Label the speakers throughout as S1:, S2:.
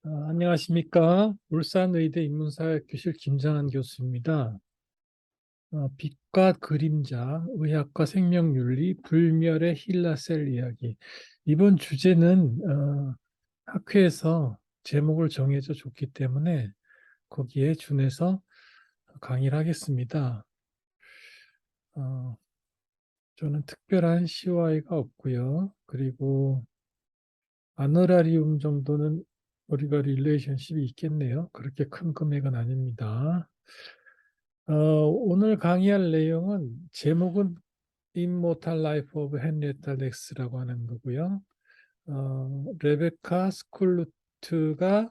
S1: 안녕하십니까. 울산의대 인문사회교실 김장한 교수입니다. 빛과 그림자, 의학과 생명윤리, 불멸의 힐라셀 이야기. 이번 주제는 학회에서 제목을 정해져 줬기 때문에 거기에 준해서 강의를 하겠습니다. 어, 저는 특별한 CY가 없고요. 그리고 아너라리움 정도는 우리가 릴레이션십이 있겠네요. 그렇게 큰 금액은 아닙니다. 오늘 강의할 내용은 제목은 Immortal Life of Henrietta Lex라고 하는 거고요. 레베카 스쿨루트가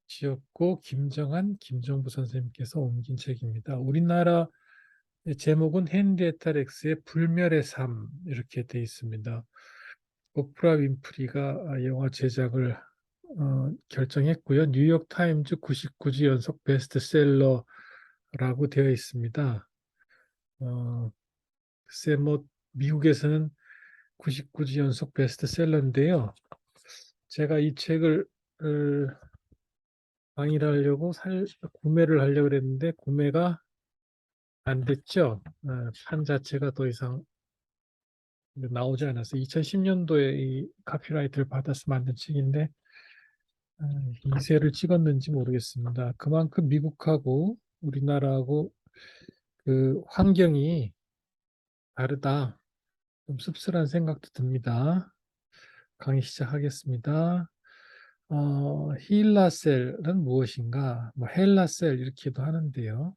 S1: 지었고 김정한, 김정부 선생님께서 옮긴 책입니다. 우리나라 제목은 헨리에타 렉스의 불멸의 삶 이렇게 돼 있습니다. 오프라 윈프리가 영화 제작을 결정했고요. 뉴욕 타임즈 99주 연속 베스트셀러라고 되어 있습니다. 글쎄 뭐 미국에서는 99주 연속 베스트셀러인데요. 제가 이 책을 강의를 하려고 구매를 하려고 그랬는데 구매가 안 됐죠. 판 자체가 더 이상 나오지 않았어요. 2010년도에 이 카피라이트를 받아서 만든 책인데 2세를 찍었는지 모르겠습니다. 그만큼 미국하고 우리나라하고 그 환경이 다르다. 좀 씁쓸한 생각도 듭니다. 강의 시작하겠습니다. 힐라셀은 무엇인가? 뭐 헬라셀 이렇게도 하는데요.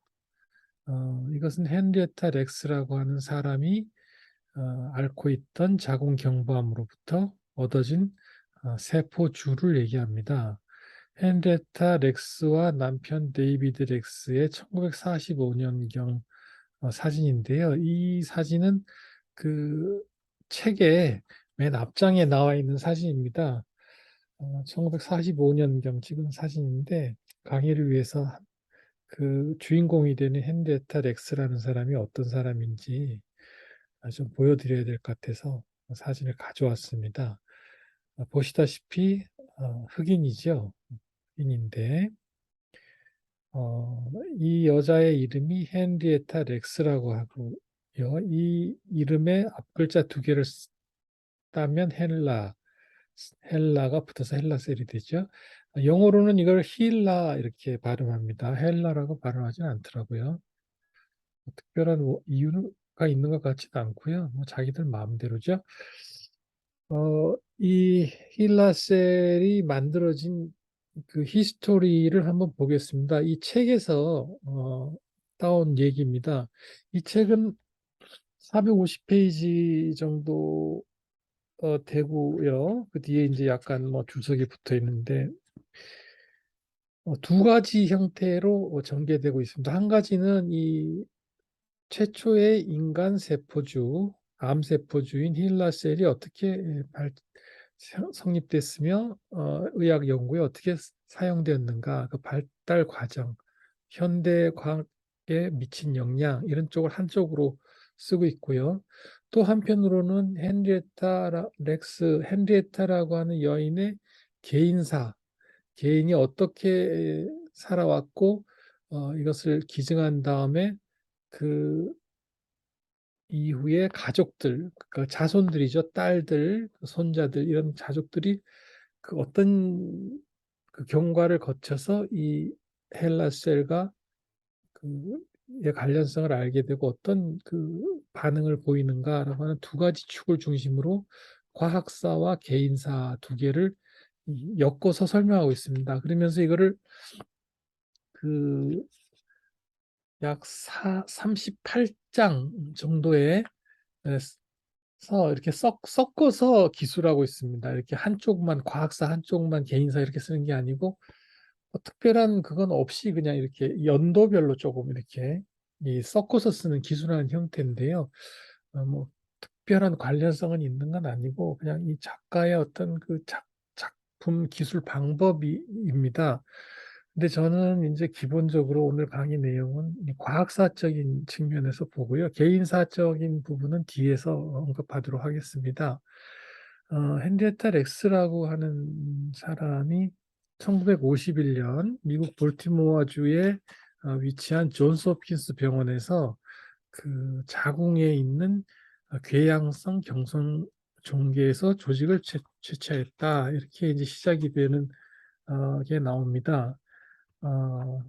S1: 이것은 헨리에타 렉스라고 하는 사람이 앓고 있던 자궁경부암으로부터 얻어진 세포주를 얘기합니다. 헨리에타 렉스와 남편 데이비드 렉스의 1945년경 사진인데요. 이 사진은 그 책의 맨 앞장에 나와 있는 사진입니다. 1945년경 찍은 사진인데 강의를 위해서 그 주인공이 되는 헨리에타 렉스라는 사람이 어떤 사람인지 좀 보여드려야 될 것 같아서 사진을 가져왔습니다. 보시다시피 흑인이죠. 흑인인데 이 여자의 이름이 헨리에타 렉스라고 하고요. 이 이름의 앞글자 두 개를 따면 헬라가 붙어서 헬라셀이 되죠. 영어로는 이걸 힐라 이렇게 발음합니다. 헬라라고 발음하지는 않더라고요. 특별한 이유가 있는 것 같지는 않고요. 뭐 자기들 마음대로죠. 이 힐라셀이 만들어진 그 히스토리를 한번 보겠습니다. 이 책에서 따온 얘기입니다. 이 책은 450페이지 정도 되고요. 그 뒤에 이제 약간 뭐 주석이 붙어 있는데 두 가지 형태로 전개되고 있습니다. 한 가지는 이 최초의 인간 세포주, 암세포주인 힐라셀이 어떻게 성립됐으며 의학 연구에 어떻게 사용되었는가, 그 발달 과정, 현대 과학에 미친 영향 이런 쪽을 한쪽으로 쓰고 있고요. 또 한편으로는 헨리에타라고 하는 여인의 개인사, 개인이 어떻게 살아왔고 이것을 기증한 다음에 그 이후에 가족들, 그 자손들이죠. 딸들, 손자들 이런 가족들이 그 어떤 그 경과를 거쳐서 이 헬라셀과 그의 관련성을 알게 되고 어떤 그 반응을 보이는가라고 하는 두 가지 축을 중심으로 과학사와 개인사 두 개를 엮어서 설명하고 있습니다. 그러면서 이거를 그 약 38장 정도의 이렇게 섞어서 기술하고 있습니다. 이렇게 한쪽만 과학사 한쪽만 개인사 이렇게 쓰는 게 아니고 특별한 그건 없이 그냥 이렇게 연도별로 조금 이렇게 섞어서 쓰는 기술하는 형태인데요. 뭐 특별한 관련성은 있는 건 아니고 그냥 이 작가의 어떤 그 작품 기술 방법입니다. 근데 저는 이제 기본적으로 오늘 강의 내용은 이 과학사적인 측면에서 보고요. 개인사적인 부분은 뒤에서 언급하도록 하겠습니다. 헨리에타 렉스라고 하는 사람이 1951년 미국 볼티모어주에 위치한 존스 홉킨스 병원에서 그 자궁에 있는 궤양성 경성 종괴에서 조직을 채취했다. 이렇게 이제 시작이 되는 게 나옵니다. 어,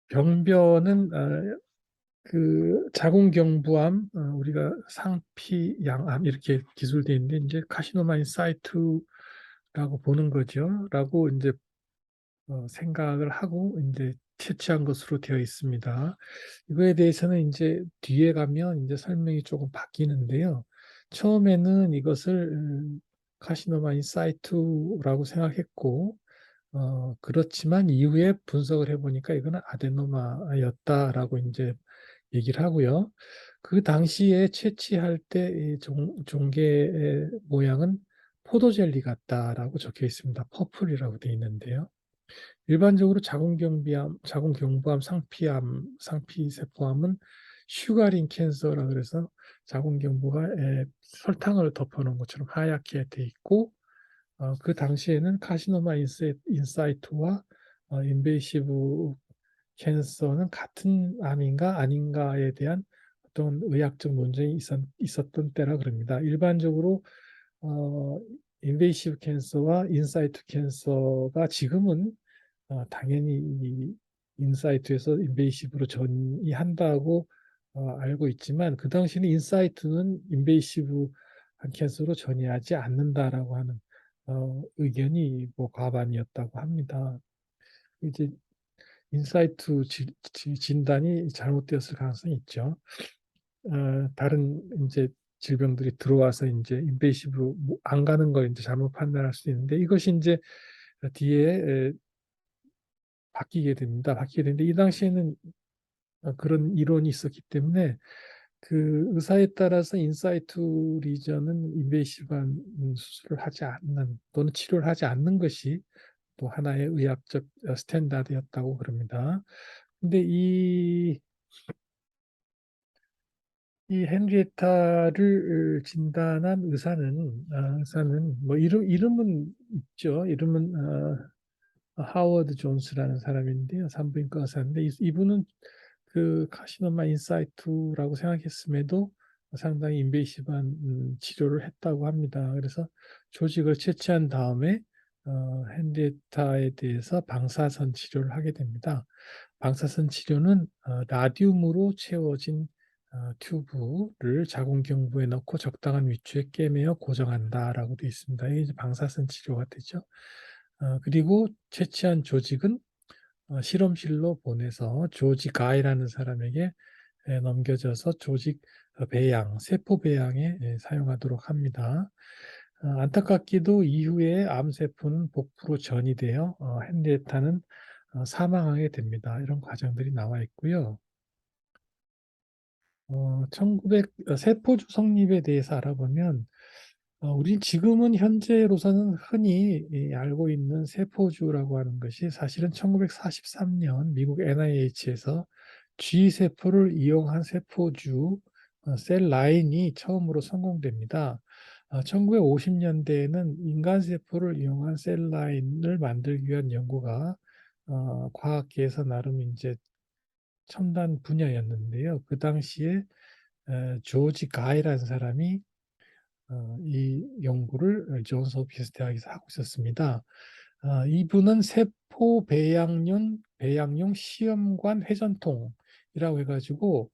S1: 병변은 그 자궁경부암, 우리가 상피양암 이렇게 기술되어 있는데 이제 카시노마 인사이트라고 보는 거죠. 라고 이제 생각을 하고 이제 채취한 것으로 되어 있습니다. 이거에 대해서는 이제 뒤에 가면 이제 설명이 조금 바뀌는데요. 처음에는 이것을 카시노마 인사이트라고 생각했고, 그렇지만 이후에 분석을 해보니까 이거는 아데노마였다라고 이제 얘기를 하고요. 그 당시에 채취할 때 이 종개의 모양은 포도젤리 같다라고 적혀 있습니다. 퍼플이라고 되어 있는데요. 일반적으로 자궁경부암, 상피세포암은 슈가링 캔서라 그래서 자궁경부가 설탕을 덮어놓은 것처럼 하얗게 돼 있고, 그 당시에는 카시노마 인사이트와 인베이시브 캔서는 같은 암인가 아닌가에 대한 어떤 의학적 논쟁이 있었던 때라 그럽니다. 일반적으로 어, 인베이시브 캔서와 인사이트 캔서가 지금은 당연히 이 인사이트에서 인베이시브로 전이한다고 알고 있지만 그 당시에는 인사이트는 인베이시브 캔서로 전이하지 않는다라고 하는 의견이 뭐 과반이었다고 합니다. 이제 인사이트 진단이 잘못되었을 가능성이 있죠. 다른 이제 질병들이 들어와서 이제 인베이시브로 안 가는 걸 이제 잘못 판단할 수 있는데 이것이 이제 뒤에 바뀌게 됩니다. 바뀌게 되는데 이 당시에는 그런 이론이 있었기 때문에 그 의사에 따라서 인사이트 리전은 인베이시브한 수술을 하지 않는 또는 치료를 하지 않는 것이 또 하나의 의학적 스탠다드였다고 그럽니다. 근데 이 헨리에타를 진단한 의사는 뭐 이름은 있죠. 이름은 하워드 존스라는 사람인데요. 산부인과 의사인데 이분은 그 카시노마 인사이트라고 생각했음에도 상당히 인베이시브한 치료를 했다고 합니다. 그래서 조직을 채취한 다음에 헨리에타에 대해서 방사선 치료를 하게 됩니다. 방사선 치료는 라듐으로 채워진 튜브를 자궁경부에 넣고 적당한 위치에 꿰매어 고정한다라고 되어 있습니다. 이게 이제 방사선 치료가 되죠. 그리고 채취한 조직은 실험실로 보내서 조지 가이라는 사람에게 넘겨져서 조직 배양, 세포 배양에 사용하도록 합니다. 안타깝게도 이후에 암세포는 복부로 전이 되어 헨리에타는 사망하게 됩니다. 이런 과정들이 나와 있고요. 1900 세포주 성립에 대해서 알아보면 우리 지금은 현재로서는 흔히 알고 있는 세포주라고 하는 것이 사실은 1943년 미국 NIH에서 G세포를 이용한 세포주 셀 라인이 처음으로 성공됩니다. 1950년대에는 인간 세포를 이용한 셀 라인을 만들기 위한 연구가 과학계에서 나름 이제 첨단 분야였는데요. 그 당시에 조지 가이라는 사람이 이 연구를 존스 홉킨스 대학에서 하고 있었습니다. 이분은 세포 배양용 시험관 회전통이라고 해가지고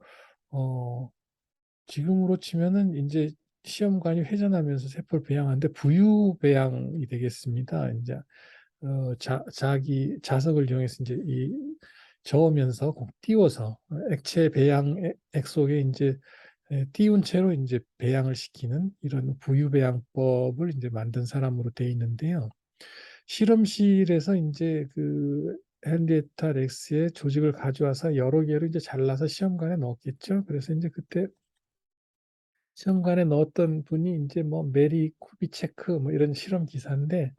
S1: 지금으로 치면은 이제 시험관이 회전하면서 세포를 배양하는데 부유 배양이 되겠습니다. 이제 자기 자석을 이용해서 이제 이 저으면서 꼭 띄워서 액체 배양 액 속에 이제 띄운 채로 이제 배양을 시키는 이런 부유 배양법을 이제 만든 사람으로 돼 있는데요. 실험실에서 이제 그 헨리에타 렉스의 조직을 가져와서 여러 개로 이제 잘라서 시험관에 넣었겠죠. 그래서 이제 그때 시험관에 넣었던 분이 이제 뭐 메리 쿠비체크 뭐 이런 실험 기사인데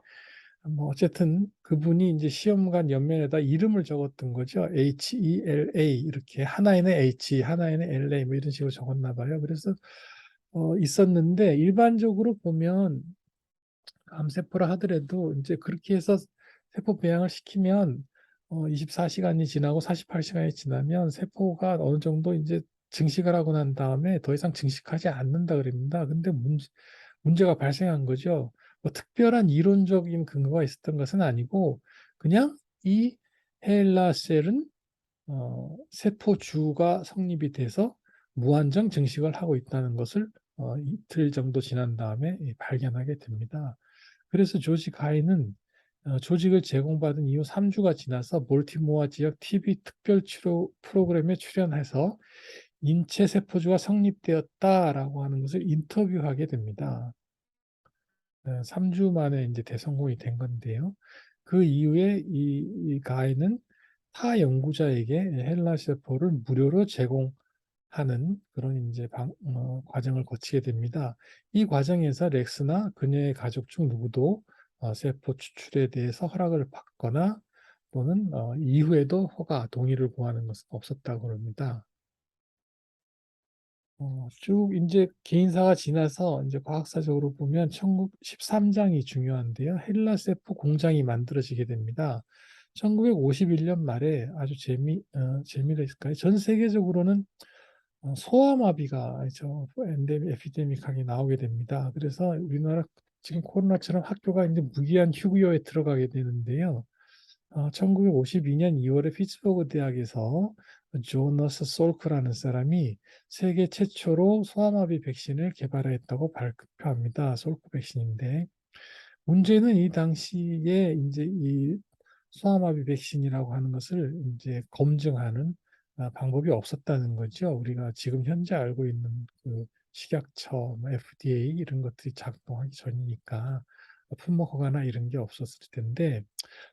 S1: 뭐 어쨌든 그분이 이제 시험관 옆면에다 이름을 적었던 거죠. HELA 이렇게 하나에는 H, 하나에는 LA 뭐 이런 식으로 적었나 봐요. 그래서 있었는데 일반적으로 보면 암세포라 하더라도 이제 그렇게 해서 세포 배양을 시키면 24시간이 지나고 48시간이 지나면 세포가 어느 정도 이제 증식을 하고 난 다음에 더 이상 증식하지 않는다 그럽니다. 근데 문제가 발생한 거죠. 뭐 특별한 이론적인 근거가 있었던 것은 아니고 그냥 이 헬라셀은 세포주가 성립이 돼서 무한정 증식을 하고 있다는 것을 이틀 정도 지난 다음에 발견하게 됩니다. 그래서 조지 가인은 조직을 제공받은 이후 3주가 지나서 볼티모어 지역 TB 특별 치료 프로그램에 출연해서 인체 세포주가 성립되었다라고 하는 것을 인터뷰하게 됩니다. 3주 만에 이제 대성공이 된 건데요. 그 이후에 이 가인은 타 연구자에게 헬라 세포를 무료로 제공하는 그런 이제 과정을 거치게 됩니다. 이 과정에서 렉스나 그녀의 가족 중 누구도 세포 추출에 대해서 허락을 받거나 또는 이후에도 동의를 구하는 것은 없었다고 합니다. 쭉 이제 개인사가 지나서 이제 과학사적으로 보면 1913장이 중요한데요. 헬라세포 공장이 만들어지게 됩니다. 1951년 말에 아주 재미있을까요? 전 세계적으로는 소아마비가 에피데믹하게 나오게 됩니다. 그래서 우리나라 지금 코로나처럼 학교가 이제 무기한 휴교에 들어가게 되는데요. 1952년 2월에 피츠버그 대학에서 조너스 솔크라는 사람이 세계 최초로 소아마비 백신을 개발했다고 발표합니다. 솔크 백신인데 문제는 이 당시에 이제 이 소아마비 백신이라고 하는 것을 이제 검증하는 방법이 없었다는 거죠. 우리가 지금 현재 알고 있는 그 식약처, FDA 이런 것들이 작동하기 전이니까 품목 허가나 이런 게 없었을 텐데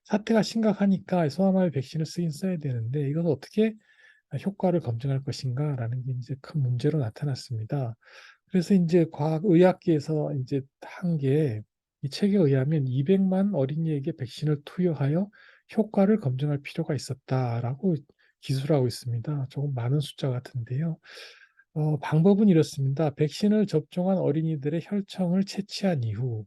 S1: 사태가 심각하니까 소아마비 백신을 쓰긴 써야 되는데 이것을 어떻게 효과를 검증할 것인가라는 게 이제 큰 문제로 나타났습니다. 그래서 이제 의학계에서 이제 한 게 이 책에 의하면 200만 어린이에게 백신을 투여하여 효과를 검증할 필요가 있었다라고 기술하고 있습니다. 조금 많은 숫자 같은데요. 방법은 이렇습니다. 백신을 접종한 어린이들의 혈청을 채취한 이후,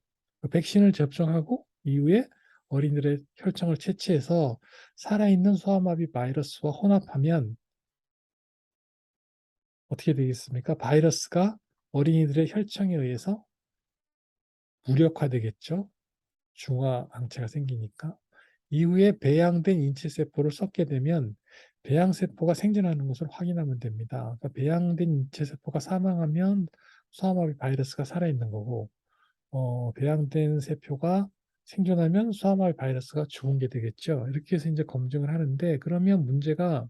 S1: 백신을 접종하고 이후에 어린이들의 혈청을 채취해서 살아있는 소아마비 바이러스와 혼합하면 어떻게 되겠습니까? 바이러스가 어린이들의 혈청에 의해서 무력화되겠죠. 중화항체가 생기니까. 이후에 배양된 인체세포를 섞게 되면 배양세포가 생존하는 것을 확인하면 됩니다. 그러니까 배양된 인체세포가 사망하면 소아마비 바이러스가 살아있는 거고 배양된 세포가 생존하면 소아마비 바이러스가 죽은 게 되겠죠. 이렇게 해서 이제 검증을 하는데 그러면 문제가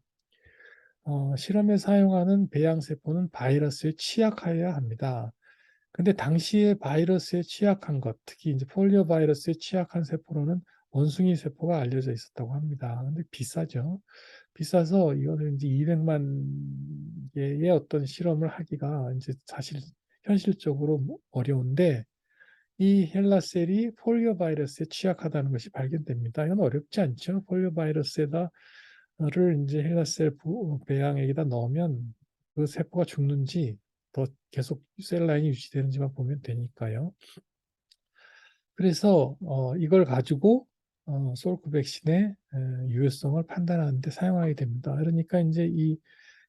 S1: 실험에 사용하는 배양세포는 바이러스에 취약하여야 합니다. 근데 당시에 바이러스에 취약한 것, 특히 이제 폴리오 바이러스에 취약한 세포로는 원숭이 세포가 알려져 있었다고 합니다. 근데 비싸죠. 비싸서 이거는 이제 200만 개의 어떤 실험을 하기가 이제 사실 현실적으로 어려운데 이 헬라셀이 폴리오 바이러스에 취약하다는 것이 발견됩니다. 이건 어렵지 않죠. 폴리오 바이러스에다를 이제 헬라셀 배양액에다 넣으면 그 세포가 죽는지 더 계속 셀 라인이 유지되는지만 보면 되니까요. 그래서 이걸 가지고 솔크 백신의 유효성을 판단하는 데 사용하게 됩니다. 그러니까 이제 이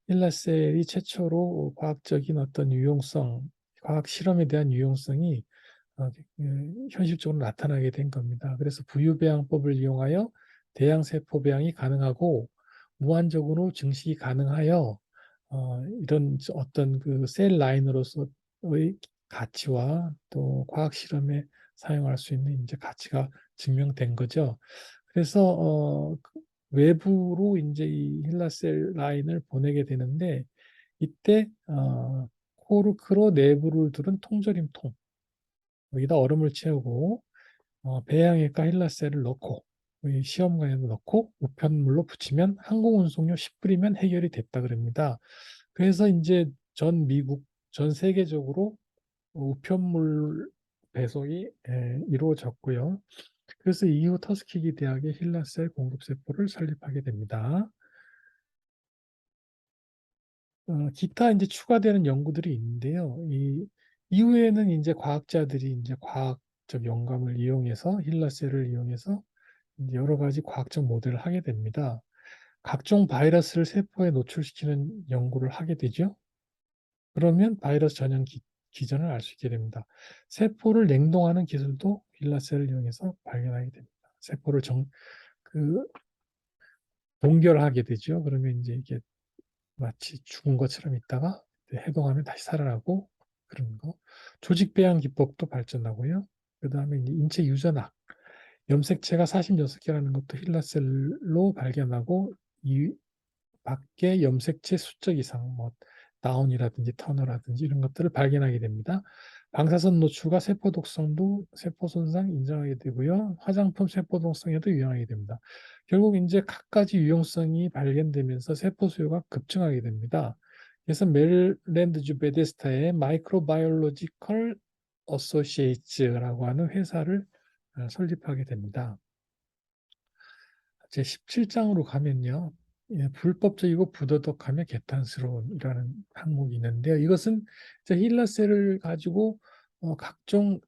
S1: 헬라셀이 최초로 과학적인 어떤 유용성, 과학 실험에 대한 유용성이 현실적으로 나타나게 된 겁니다. 그래서 부유배양법을 이용하여 대양세포 배양이 가능하고 무한적으로 증식이 가능하여 이런 어떤 그 셀 라인으로서의 가치와 또 과학 실험에 사용할 수 있는 이제 가치가 증명된 거죠. 그래서 외부로 이제 이 힐라셀 라인을 보내게 되는데 이때 코르크로 내부를 두른 통조림통 여기다 얼음을 채우고 배양액과 힐라셀을 넣고 시험관에도 넣고 우편물로 붙이면 항공운송료 10불이면 해결이 됐다 그럽니다. 그래서 이제 전 세계적으로 우편물 배송이 이루어졌고요. 그래서 이후 터스키기 대학의 힐라셀 공급세포를 설립하게 됩니다. 기타 이제 추가되는 연구들이 있는데요. 이후에는 이제 과학자들이 이제 과학 과학적 영감을 이용해서 힐러셀을 이용해서 이제 여러 가지 과학적 모델을 하게 됩니다. 각종 바이러스를 세포에 노출시키는 연구를 하게 되죠. 그러면 바이러스 전염 기전을 알 수 있게 됩니다. 세포를 냉동하는 기술도 힐러셀을 이용해서 발견하게 됩니다. 세포를 그 동결하게 되죠. 그러면 이제 이게 마치 죽은 것처럼 있다가 해동하면 다시 살아나고 그런 거. 조직 배양 기법도 발전하고요. 그다음에 이제 인체 유전학, 염색체가 46개라는 것도 힐러셀로 발견하고 이 밖에 염색체 수적 이상, 뭐 다운이라든지 터너라든지 이런 것들을 발견하게 됩니다. 방사선 노출과 세포 독성도 세포 손상 인정하게 되고요. 화장품 세포 독성에도 유용하게 됩니다. 결국 이제 갖가지 유용성이 발견되면서 세포 수요가 급증하게 됩니다. 그래서 메릴랜드주 베데스타의 마이크로바이올로지컬 어소시에이츠라고 하는 회사를 설립하게 됩니다. 제 17장으로 가면요. 예, 불법적이고 부도덕하며 개탄스러운이라는 항목이 있는데요. 이것은 힐러셀을 가지고 각종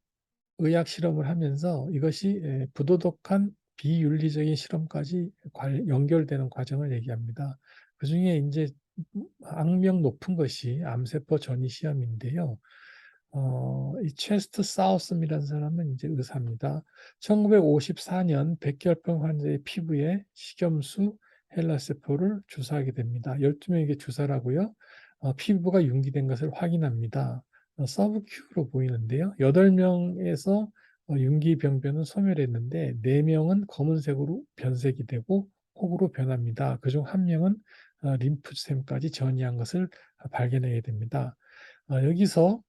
S1: 의학 실험을 하면서 이것이 부도덕한 비윤리적인 실험까지 연결되는 과정을 얘기합니다. 그중에 이제 악명 높은 것이 암세포 전이 시험인데요. 이 체스트 사우스이라는 사람은 이제 의사입니다. 1954년 백혈병 환자의 피부에 식염수 헬라세포를 주사하게 됩니다. 12명에게 주사를 하고요. 피부가 융기된 것을 확인합니다. 서브큐로 보이는데요. 8명에서 융기병변은 소멸했는데 4명은 검은색으로 변색이 되고 혹으로 변합니다. 그중 1명은 림프샘까지 전이한 것을 발견하게 됩니다. 여기서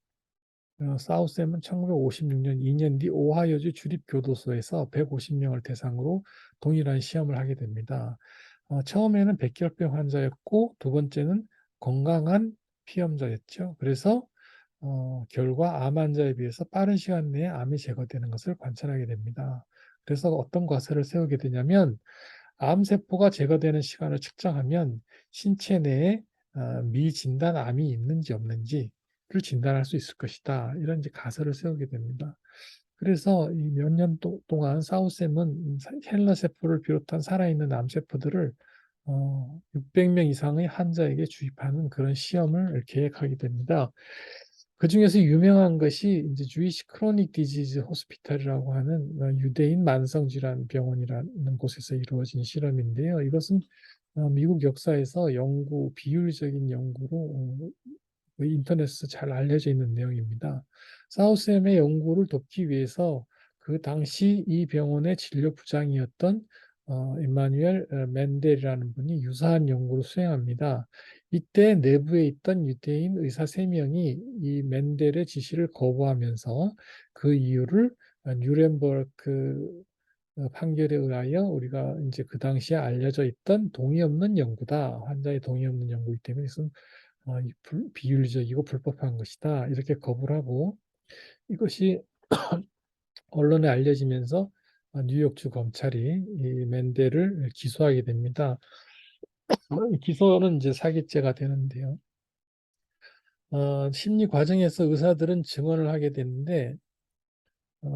S1: 사우샘은 1956년 2년 뒤 오하이오주 주립교도소에서 150명을 대상으로 동일한 시험을 하게 됩니다. 처음에는 백혈병 환자였고 두 번째는 건강한 피험자였죠. 그래서 결과 암 환자에 비해서 빠른 시간 내에 암이 제거되는 것을 관찰하게 됩니다. 그래서 어떤 과세를 세우게 되냐면 암세포가 제거되는 시간을 측정하면 신체 내에 미진단 암이 있는지 없는지를 진단할 수 있을 것이다. 이런 이제 가설을 세우게 됩니다. 그래서 몇 년 동안 사우샘은 헬라 세포를 비롯한 살아있는 암세포들을 600명 이상의 환자에게 주입하는 그런 시험을 계획하게 됩니다. 그 중에서 유명한 것이 이제 주이시 크로닉 디지즈 호스피탈이라고 하는 유대인 만성질환 병원이라는 곳에서 이루어진 실험인데요. 이것은 미국 역사에서 비윤리적인 연구로 인터넷에서 잘 알려져 있는 내용입니다. 사우샘의 연구를 돕기 위해서 그 당시 이 병원의 진료 부장이었던 임마누엘 멘델이라는 분이 유사한 연구를 수행합니다. 이때 내부에 있던 유대인 의사 3명이 이 멘델의 지시를 거부하면서 그 이유를 뉴렌버그 판결에 의하여 우리가 이제 그 당시에 알려져 있던 동의 없는 연구다. 환자의 동의 없는 연구이기 때문에 이것은 비윤리적이고 불법한 것이다. 이렇게 거부를 하고 이것이 언론에 알려지면서 뉴욕주 검찰이 이 맨델을 기소하게 됩니다. 기소는 이제 사기죄가 되는데요. 심리 과정에서 의사들은 증언을 하게 되는데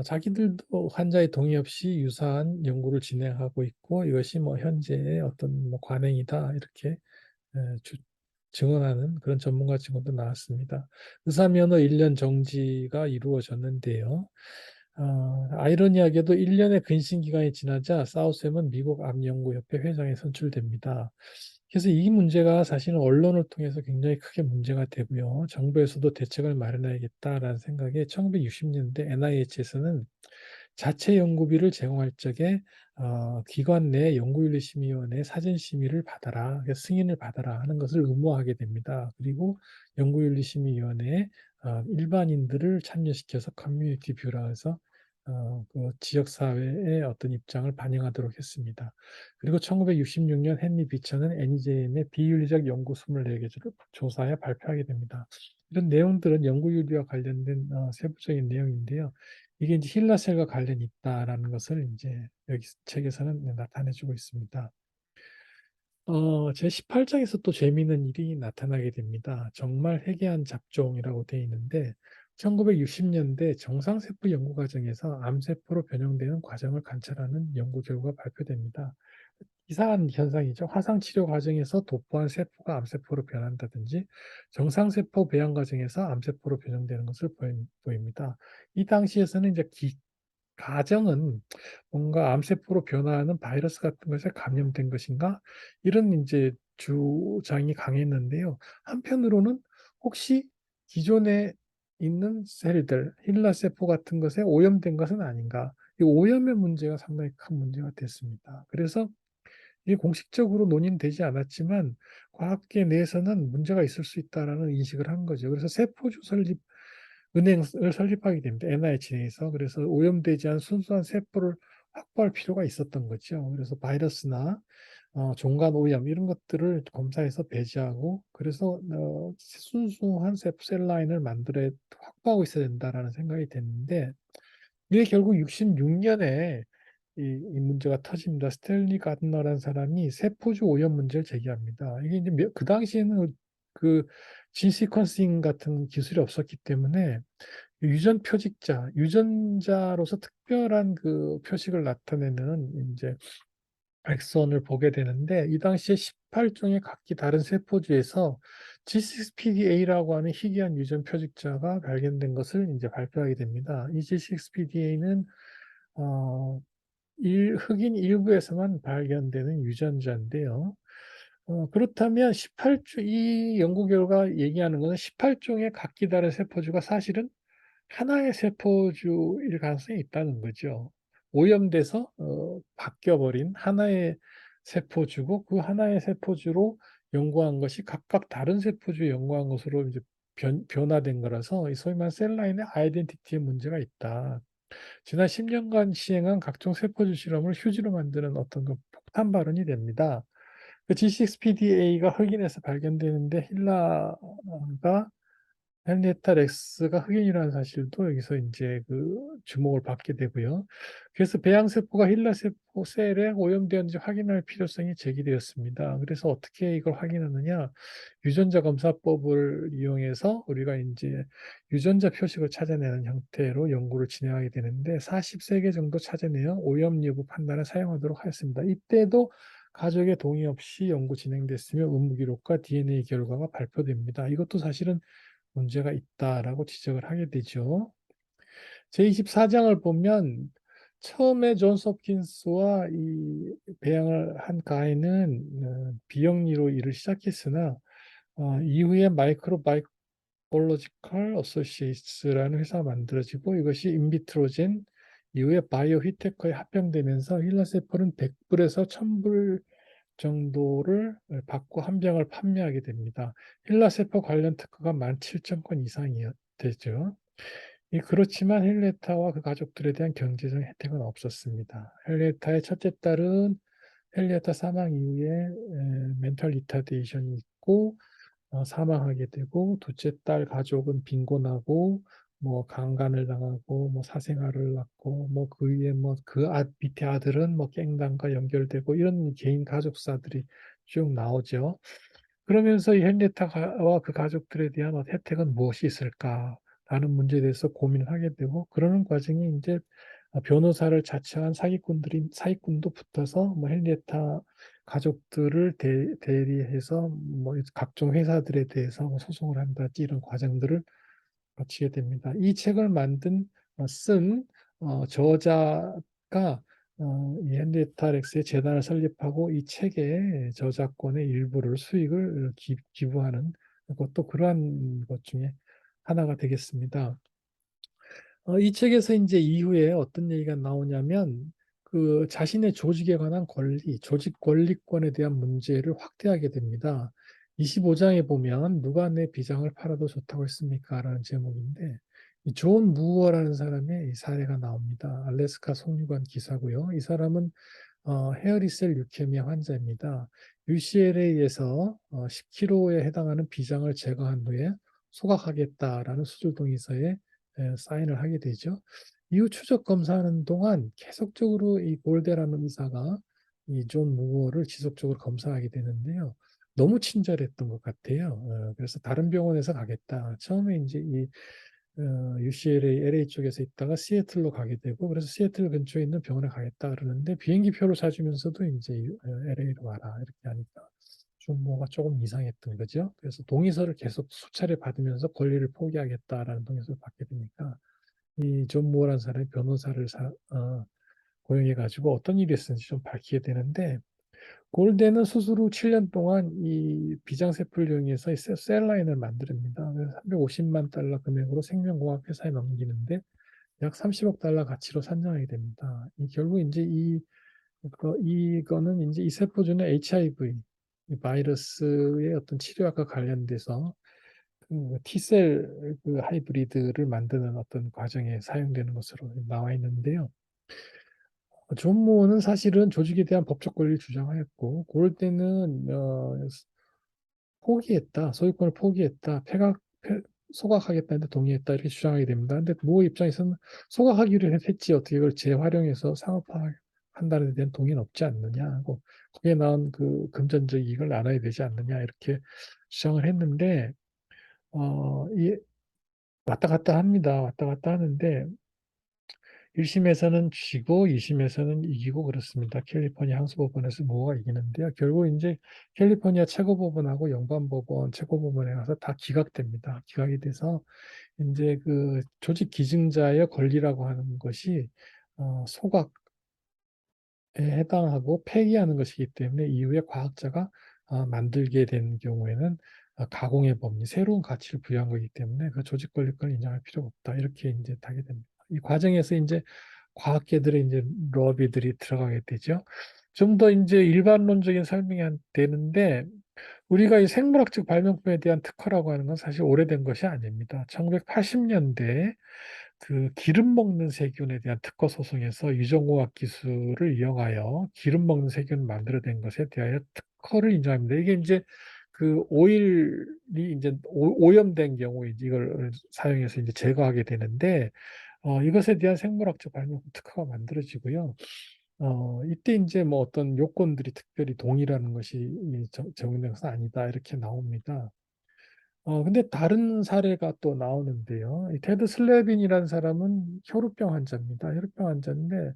S1: 자기들도 환자의 동의 없이 유사한 연구를 진행하고 있고 이것이 뭐 현재의 어떤 뭐 관행이다 이렇게 증언하는 그런 전문가 증언도 나왔습니다. 의사면허 1년 정지가 이루어졌는데요. 아이러니하게도 1년의 근신 기간이 지나자 사우샘은 미국 암연구협회 회장에 선출됩니다. 그래서 이 문제가 사실은 언론을 통해서 굉장히 크게 문제가 되고요. 정부에서도 대책을 마련해야겠다라는 생각에 1960년대 NIH에서는 자체 연구비를 제공할 적에 기관 내 연구윤리심의위원회 사전심의를 받아라, 승인을 받아라 하는 것을 의무화하게 됩니다. 그리고 연구윤리심의위원회에 일반인들을 참여시켜서 커뮤니티 뷰라 해서 그 지역사회의 어떤 입장을 반영하도록 했습니다. 그리고 1966년 헨리 비처는 NEJM의 비윤리적 연구 24개를 조사해 발표하게 됩니다. 이런 내용들은 연구윤리와 관련된 세부적인 내용인데요. 이게 이제 힐러셀과 관련이 있다라는 것을 이제 여기 책에서는 나타내주고 있습니다. 제 18장에서 또 재미있는 일이 나타나게 됩니다. 정말 회개한 잡종이라고 되어 있는데 1960년대 정상세포 연구 과정에서 암세포로 변형되는 과정을 관찰하는 연구 결과가 발표됩니다. 이상한 현상이죠. 화상치료 과정에서 도포한 세포가 암세포로 변한다든지 정상세포 배양 과정에서 암세포로 변형되는 것을 보입니다. 이 당시에서는 이제 가정은 뭔가 암세포로 변화하는 바이러스 같은 것에 감염된 것인가? 이런 이제 주장이 강했는데요. 한편으로는 혹시 기존에 있는 셀들, 힐라세포 같은 것에 오염된 것은 아닌가? 이 오염의 문제가 상당히 큰 문제가 됐습니다. 그래서 이게 공식적으로 논의되지 않았지만 과학계 내에서는 문제가 있을 수 있다라는 인식을 한 거죠. 그래서 세포주 설립 은행을 설립하게 됩니다. NIH 내에서. 그래서 오염되지 않은 순수한 세포를 확보할 필요가 있었던 거죠. 그래서 바이러스나 종간 오염 이런 것들을 검사해서 배제하고 그래서 순수한 세포 셀 라인을 만들어 확보하고 있어야 된다라는 생각이 됐는데 이게 결국 66년에 이 문제가 터집니다. 스탠리 가드너라는 사람이 세포주 오염 문제를 제기합니다. 이게 이제 그 당시에는 그 진 시퀀싱 같은 기술이 없었기 때문에 유전 표직자, 유전자로서 특별한 그 표식을 나타내는 이제 엑선을 보게 되는데 이 당시에 18종의 각기 다른 세포주에서 G6PDA라고 하는 희귀한 유전 표직자가 발견된 것을 이제 발표하게 됩니다. 이 G6PDA는 흑인 일부에서만 발견되는 유전자인데요. 그렇다면 18종, 이 연구 결과 얘기하는 것은 18종의 각기 다른 세포주가 사실은 하나의 세포주일 가능성이 있다는 거죠. 오염돼서 바뀌어버린 하나의 세포주고 그 하나의 세포주로 연구한 것이 각각 다른 세포주에 연구한 것으로 이제 변화된 거라서 소위 말하는 셀라인의 아이덴티티에 문제가 있다. 지난 10년간 시행한 각종 세포주 실험을 휴지로 만드는 어떤 그 폭탄 발언이 됩니다. 그 G6PDA가 흑인에서 발견되는데 힐라가 헨리에타 렉스가 흑인이라는 사실도 여기서 이제 그 주목을 받게 되고요. 그래서 배양세포가 힐라세포 셀에 오염되었는지 확인할 필요성이 제기되었습니다. 그래서 어떻게 이걸 확인하느냐? 유전자 검사법을 이용해서 우리가 이제 유전자 표식을 찾아내는 형태로 연구를 진행하게 되는데 43개 정도 찾아내어 오염 여부 판단에 사용하도록 하였습니다. 이때도 가족의 동의 없이 연구 진행됐으며 의무 기록과 DNA 결과가 발표됩니다. 이것도 사실은 문제가 있다라고 지적을 하게 되죠. 제24장을 보면 처음에 존스 홉킨스와 이 배양을 한 가인은 비영리로 일을 시작했으나 이후에 마이크로바이올로지컬 어소시에이츠라는 회사가 만들어지고 이것이 인비트로젠 이후에 바이오 휘테커에 합병되면서 힐라세포는 100불에서 1000불 정도를 받고 한 병을 판매하게 됩니다. 힐라세포 관련 특허가 17,000건 이상이 되죠. 그렇지만 헨리에타와 그 가족들에 대한 경제적 혜택은 없었습니다. 헨리에타의 첫째 딸은 헨리에타 사망 이후에 멘탈 리타데이션이 있고 사망하게 되고 둘째 딸 가족은 빈곤하고 뭐 강간을 당하고 뭐 사생아를 낳고 뭐 그 위에 뭐 그 밑에 아들은 뭐 갱단과 연결되고 이런 개인 가족사들이 쭉 나오죠. 그러면서 이 헨리에타와 그 가족들에 대한 혜택은 무엇이 있을까라는 문제에 대해서 고민을 하게 되고 그러는 과정이 이제 변호사를 자처한 사기꾼도 붙어서 뭐 헨리에타 가족들을 대리해서 뭐 각종 회사들에 대해서 뭐 소송을 한다든지 이런 과정들을 거치게 됩니다. 이 책을 쓴 저자가 이 헨리에타 렉스의 재단을 설립하고 이 책의 저작권의 일부를 수익을 기부하는 것도 그러한 것 중에 하나가 되겠습니다. 이 책에서 이제 이후에 어떤 얘기가 나오냐면 그 자신의 조직에 관한 권리, 조직 권리권에 대한 문제를 확대하게 됩니다. 25장에 보면 누가 내 비장을 팔아도 좋다고 했습니까? 라는 제목인데 이 존 무어라는 사람의 이 사례가 나옵니다. 알래스카 송유관 기사고요. 이 사람은 헤어리셀 류케미아 환자입니다. UCLA에서 10kg에 해당하는 비장을 제거한 후에 소각하겠다라는 수술 동의서에 사인을 하게 되죠. 이후 추적 검사하는 동안 계속적으로 이 볼데라는 의사가 이 존 무어를 지속적으로 검사하게 되는데요. 너무 친절했던 것 같아요. 그래서 다른 병원에서 가겠다. 처음에 이제 이 UCLA, LA 쪽에서 있다가 시애틀로 가게 되고 그래서 시애틀 근처에 있는 병원에 가겠다 그러는데 비행기 표를 사주면서도 이제 LA로 와라 이렇게 하니까 좀 뭐가 조금 이상했던 거죠. 그래서 동의서를 계속 수차례 받으면서 권리를 포기하겠다라는 동의서를 받게 되니까 이 존 무어라는 사람이 변호사를 고용해가지고 어떤 일이 있었는지 좀 밝히게 되는데 골대는 수술 후 7년 동안 이 비장세포를 이용해서 이 셀라인을 만듭니다. 그래서 350만 달러 금액으로 생명공학 회사에 넘기는데 약 30억 달러 가치로 산정하게 됩니다. 결국 이제 이거는 이제 이 세포주는 HIV 이 바이러스의 어떤 치료약과 관련돼서 그 T셀 그 하이브리드를 만드는 어떤 과정에 사용되는 것으로 나와 있는데요. 존 무어는 사실은 조직에 대한 법적 권리를 주장하였고, 그럴 때는 포기했다, 소유권을 포기했다, 소각하겠다는데 동의했다 이렇게 주장하게 됩니다. 근데 무어 입장에서는 소각하기로 했지 어떻게 그걸 재활용해서 상업화한다는 데 대한 동의는 없지 않느냐 하고 거기에 나온 그 금전적 이익을 나눠야 되지 않느냐 이렇게 주장을 했는데 이 왔다 갔다 합니다. 왔다 갔다 하는데 1심에서는 지고 2심에서는 이기고 그렇습니다. 캘리포니아 항소법원에서 무어가 이기는데요. 결국 이제 캘리포니아 최고법원하고 연방법원 최고법원에 가서 다 기각됩니다. 기각이 돼서 이제 그 조직 기증자의 권리라고 하는 것이 소각에 해당하고 폐기하는 것이기 때문에 이후에 과학자가 만들게 된 경우에는 가공의 법리, 새로운 가치를 부여한 거기 때문에 그 조직 권리권을 인정할 필요가 없다. 이렇게 이제 하게 됩니다. 이 과정에서 이제 과학계들의 이제 러비들이 들어가게 되죠. 좀 더 이제 일반론적인 설명이 되는데 우리가 이 생물학적 발명품에 대한 특허라고 하는 건 사실 오래된 것이 아닙니다. 1980년대에 그 기름 먹는 세균에 대한 특허 소송에서 유전공학 기술을 이용하여 기름 먹는 세균을 만들어낸 것에 대하여 특허를 인정합니다. 이게 이제 그 오일이 이제 오염된 경우에 이걸 사용해서 이제 제거하게 되는데 이것에 대한 생물학적 발명품 특허가 만들어지고요. 이때 이제 뭐 어떤 요건들이 특별히 동일하는 것이 적용된 것은 아니다 이렇게 나옵니다. 근데 다른 사례가 또 나오는데요. 이 테드 슬레빈이라는 사람은 혈우병 환자입니다. 혈우병 환자인데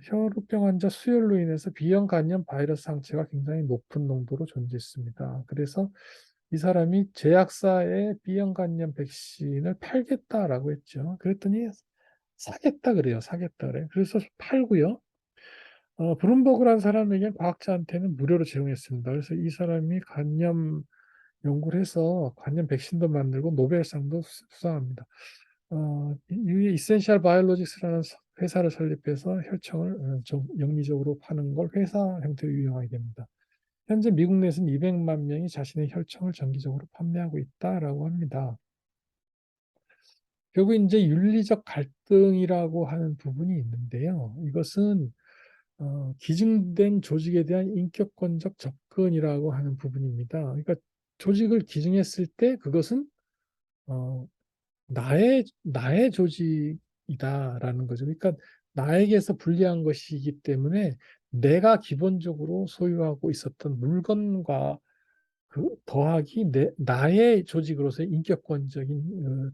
S1: 혈우병 환자 수혈로 인해서 B형 간염 바이러스 항체가 굉장히 높은 농도로 존재했습니다. 그래서 이 사람이 제약사에 B형 간염 백신을 팔겠다라고 했죠. 그랬더니 사겠다 그래요. 사겠다 그래요. 그래서 팔고요. 브룸버그라는 사람에게 과학자한테는 무료로 제공했습니다. 그래서 이 사람이 간염 연구를 해서 간염 백신도 만들고 노벨상도 수상합니다. 이 이센셜 바이올로직스라는 회사를 설립해서 혈청을 좀 영리적으로 파는 걸 회사 형태로 이용하게 됩니다. 현재 미국 내에서는 200만 명이 자신의 혈청을 정기적으로 판매하고 있다라고 합니다. 결국 이제 윤리적 갈등이라고 하는 부분이 있는데요. 이것은 기증된 조직에 대한 인격권적 접근이라고 하는 부분입니다. 그러니까 조직을 기증했을 때 그것은 어, 나의 조직이다라는 거죠. 그러니까 나에게서 분리한 것이기 때문에 내가 기본적으로 소유하고 있었던 물건과 그 더하기 나의 조직으로서의 인격권적인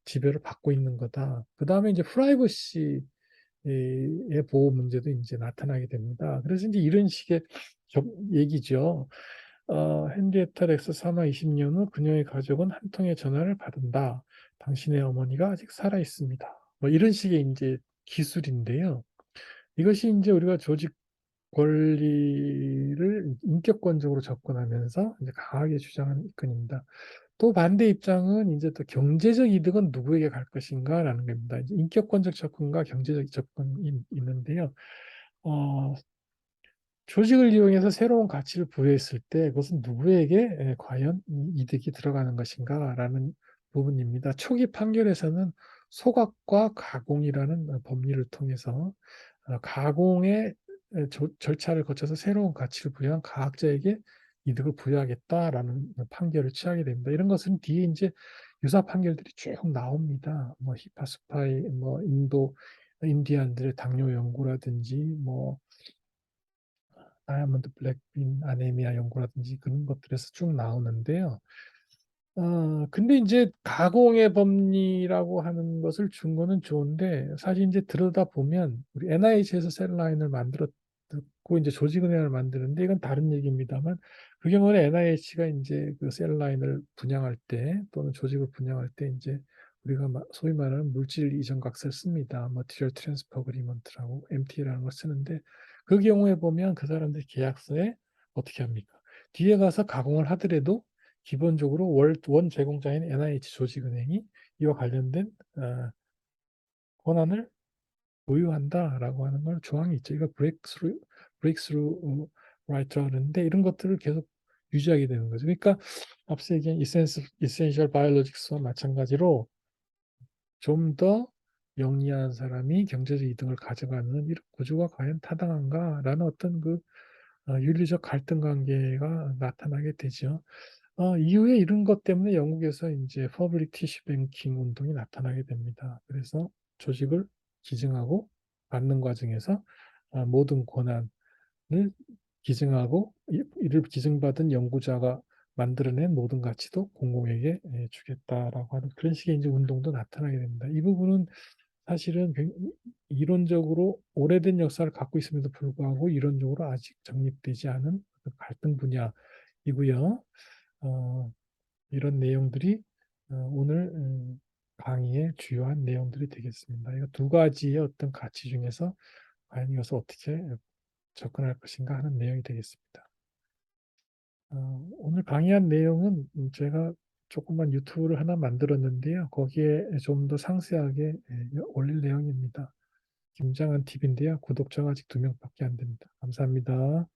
S1: 지배를 받고 있는 거다. 그 다음에 이제 프라이버시의 보호 문제도 이제 나타나게 됩니다. 그래서 이제 이런 식의 얘기죠. 헨리에타 렉스 사망 20년 후 그녀의 가족은 한 통의 전화를 받은다. 당신의 어머니가 아직 살아 있습니다. 뭐 이런 식의 이제 기술인데요. 이것이 이제 우리가 조직 권리를 인격권적으로 접근하면서 이제 강하게 주장하는 입건입니다. 또 반대 입장은 이제 또 경제적 이득은 누구에게 갈 것인가라는 겁니다. 이제 인격권적 접근과 경제적 접근이 있는데요. 어, 조직을 이용해서 새로운 가치를 부여했을 때 그것은 누구에게 과연 이득이 들어가는 것인가라는 부분입니다. 초기 판결에서는 소각과 가공이라는 법리를 통해서 가공의 절차를 거쳐서 새로운 가치를 부여한 과학자에게 이득을 부여하겠다라는 판결을 취하게 됩니다. 이런 것은 뒤에 이제 유사 판결들이 쭉 나옵니다. 뭐 히파스파이, 뭐 인디안들의 당뇨 연구라든지 뭐 다이아몬드 블랙빈 아네미아 연구라든지 그런 것들에서 쭉 나오는데요. 근데 이제 가공의 법리라고 하는 것을 준 거는 좋은데, 사실 이제 들여다 보면, 우리 NIH에서 셀라인을 만들었고, 이제 조직은행을 만드는데, 이건 다른 얘기입니다만, 그 경우는 NIH가 이제 그 셀라인을 분양할 때, 또는 조직을 분양할 때, 이제 우리가 소위 말하는 물질 이전 각서를 씁니다. Material Transfer Agreement라고 MTA라는 걸 쓰는데, 그 경우에 보면 그 사람들 계약서에 어떻게 합니까? 뒤에 가서 가공을 하더라도 기본적으로 원 제공자인 NIH 조직은행이 이와 관련된 권한을 보유한다라고 하는 걸 조항이 있죠. 이거 브레이크스루 라이트라고 하는데 이런 것들을 계속 유지하게 되는 거죠. 그러니까 앞서 얘기한 이센셜 바이올로직스와 마찬가지로 좀 더 영리한 사람이 경제적 이득을 가져가는 이런 구조가 과연 타당한가라는 어떤 그 윤리적 갈등 관계가 나타나게 되죠. 이후에 이런 것 때문에 영국에서 이제 퍼블릭 티슈 뱅킹 운동이 나타나게 됩니다. 그래서 조직을 기증하고 받는 과정에서 모든 권한을 기증하고 이를 기증받은 연구자가 만들어낸 모든 가치도 공공에게 주겠다라고 하는 그런 식의 이제 운동도 나타나게 됩니다. 이 부분은 사실은 이론적으로 오래된 역사를 갖고 있음에도 불구하고 이론적으로 아직 정립되지 않은 갈등 분야이고요. 어, 이런 내용들이 오늘 강의의 주요한 내용들이 되겠습니다. 이거 두 가지의 어떤 가치 중에서 과연 이것을 어떻게 접근할 것인가 하는 내용이 되겠습니다. 오늘 강의한 내용은 제가 조그만 유튜브를 하나 만들었는데요. 거기에 좀 더 상세하게 올릴 내용입니다. 김장한 팁인데요. 구독자가 아직 2명밖에 안 됩니다. 감사합니다.